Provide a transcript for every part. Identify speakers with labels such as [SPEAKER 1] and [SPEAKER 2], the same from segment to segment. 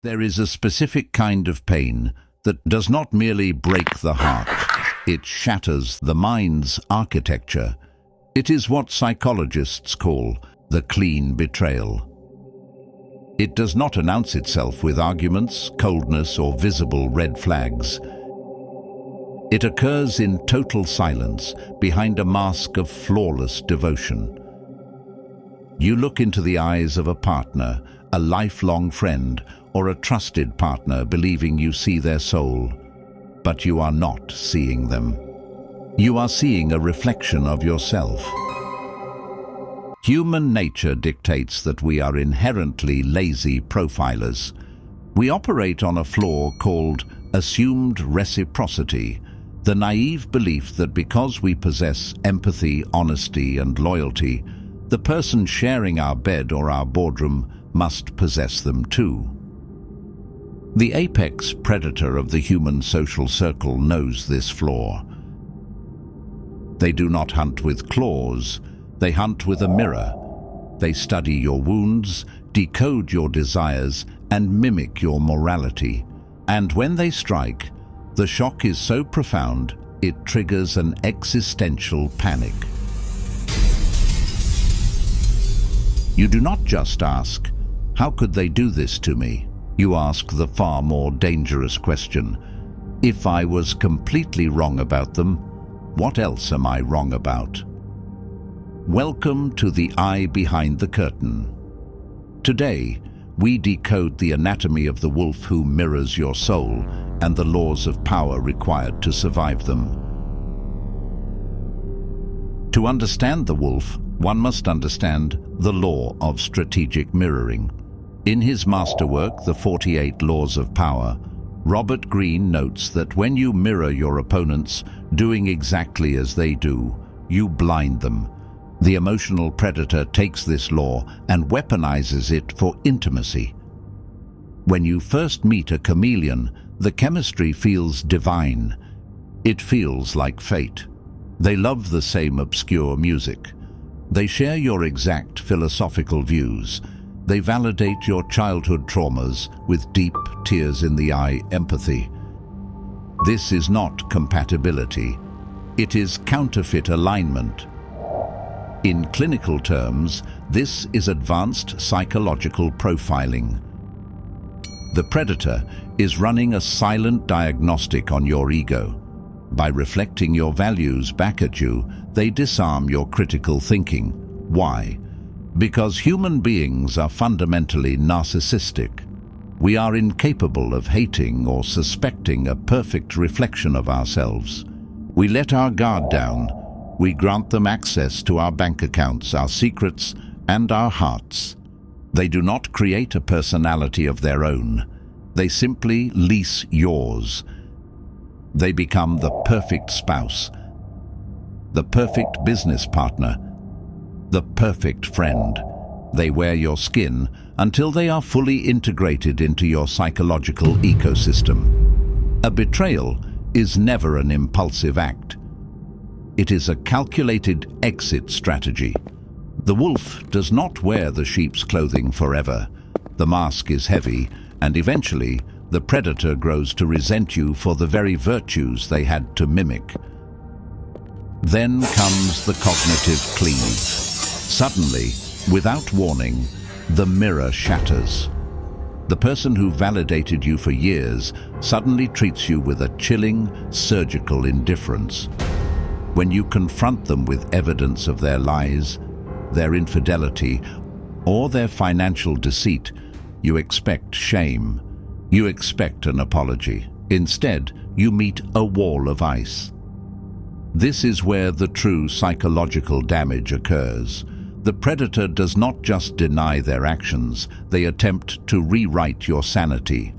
[SPEAKER 1] There is a specific kind of pain that does not merely break the heart, it shatters the mind's architecture. It is what psychologists call the clean betrayal. It does not announce itself with arguments, coldness, or visible red flags. It occurs in total silence, behind a mask of flawless devotion. You look into the eyes of a partner, a lifelong friend, or a trusted partner, believing you see their soul, but you are not seeing them. You are seeing a reflection of yourself. Human nature dictates that we are inherently lazy profilers. We operate on a flaw called assumed reciprocity, the naive belief that because we possess empathy, honesty, and loyalty, the person sharing our bed or our boardroom must possess them too. The apex predator of the human social circle knows this flaw. They do not hunt with claws, they hunt with a mirror. They study your wounds, decode your desires, and mimic your morality. And when they strike, the shock is so profound, it triggers an existential panic. You do not just ask, "How could they do this to me?" You ask the far more dangerous question, "If I was completely wrong about them, what else am I wrong about?" Welcome to the eye behind the curtain. Today, we decode the anatomy of the wolf who mirrors your soul and the laws of power required to survive them. To understand the wolf, one must understand the law of strategic mirroring. In his masterwork, The 48 Laws of Power, Robert Greene notes that when you mirror your opponents, doing exactly as they do, you blind them. The emotional predator takes this law and weaponizes it for intimacy. When you first meet a chameleon, the chemistry feels divine. It feels like fate. They love the same obscure music. They share your exact philosophical views. They validate your childhood traumas with deep, tears-in-the-eye empathy. This is not compatibility. It is counterfeit alignment. In clinical terms, this is advanced psychological profiling. The predator is running a silent diagnostic on your ego. By reflecting your values back at you, they disarm your critical thinking. Why? Because human beings are fundamentally narcissistic. We are incapable of hating or suspecting a perfect reflection of ourselves. We let our guard down. We grant them access to our bank accounts, our secrets, and our hearts. They do not create a personality of their own. They simply lease yours. They become the perfect spouse, the perfect business partner, the perfect friend. They wear your skin until they are fully integrated into your psychological ecosystem. A betrayal is never an impulsive act. It is a calculated exit strategy. The wolf does not wear the sheep's clothing forever. The mask is heavy, and eventually the predator grows to resent you for the very virtues they had to mimic. Then comes the cognitive cleave. Suddenly, without warning, the mirror shatters. The person who validated you for years suddenly treats you with a chilling, surgical indifference. When you confront them with evidence of their lies, their infidelity, or their financial deceit, you expect shame. You expect an apology. Instead, you meet a wall of ice. This is where the true psychological damage occurs. The predator does not just deny their actions, they attempt to rewrite your sanity.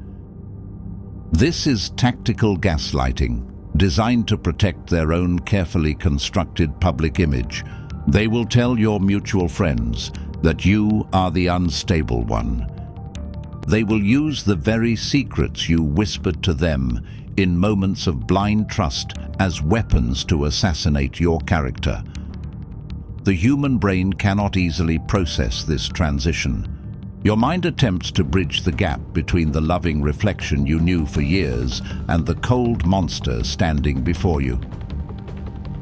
[SPEAKER 1] This is tactical gaslighting, designed to protect their own carefully constructed public image. They will tell your mutual friends that you are the unstable one. They will use the very secrets you whispered to them in moments of blind trust as weapons to assassinate your character. The human brain cannot easily process this transition. Your mind attempts to bridge the gap between the loving reflection you knew for years and the cold monster standing before you.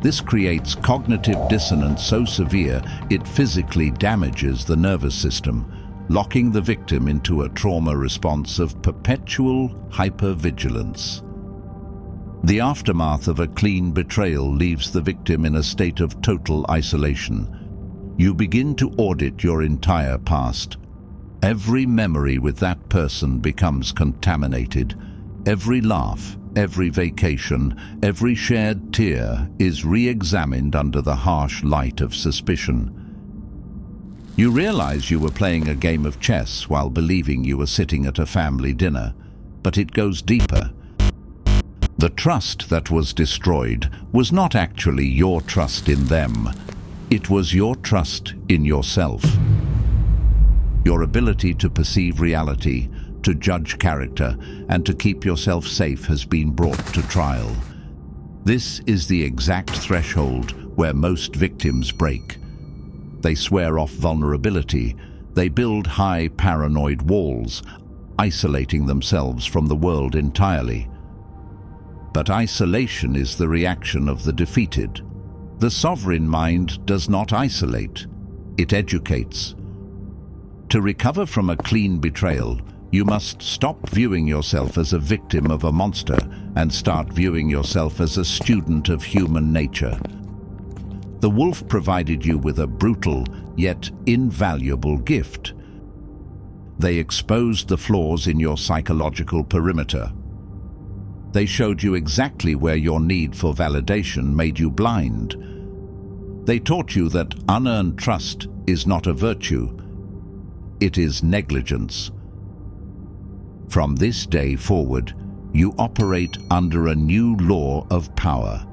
[SPEAKER 1] This creates cognitive dissonance so severe it physically damages the nervous system, locking the victim into a trauma response of perpetual hypervigilance. The aftermath of a clean betrayal leaves the victim in a state of total isolation. You begin to audit your entire past. Every memory with that person becomes contaminated. Every laugh, every vacation, every shared tear is re-examined under the harsh light of suspicion. You realize you were playing a game of chess while believing you were sitting at a family dinner, but it goes deeper. The trust that was destroyed was not actually your trust in them. It was your trust in yourself. Your ability to perceive reality, to judge character, and to keep yourself safe has been brought to trial. This is the exact threshold where most victims break. They swear off vulnerability. They build high paranoid walls, isolating themselves from the world entirely. But isolation is the reaction of the defeated. The sovereign mind does not isolate. It educates. To recover from a clean betrayal, you must stop viewing yourself as a victim of a monster and start viewing yourself as a student of human nature. The wolf provided you with a brutal yet invaluable gift. They exposed the flaws in your psychological perimeter. They showed you exactly where your need for validation made you blind. They taught you that unearned trust is not a virtue. It is negligence. From this day forward, you operate under a new law of power.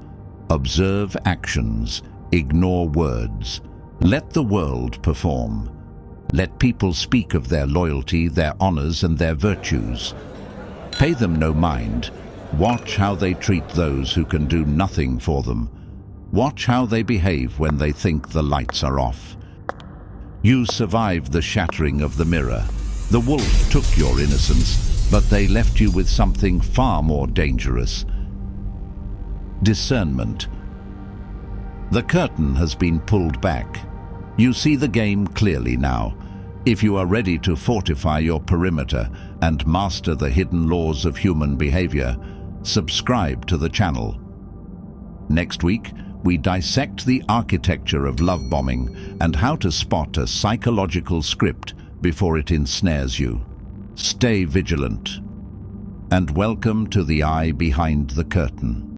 [SPEAKER 1] Observe actions, ignore words. Let the world perform. Let people speak of their loyalty, their honors, and their virtues. Pay them no mind. Watch how they treat those who can do nothing for them. Watch how they behave when they think the lights are off. You survived the shattering of the mirror. The wolf took your innocence, but they left you with something far more dangerous. Discernment. The curtain has been pulled back. You see the game clearly now. If you are ready to fortify your perimeter and master the hidden laws of human behavior, subscribe to the channel. Next week, we dissect the architecture of love bombing and how to spot a psychological script before it ensnares you. Stay vigilant. And welcome to the eye behind the curtain.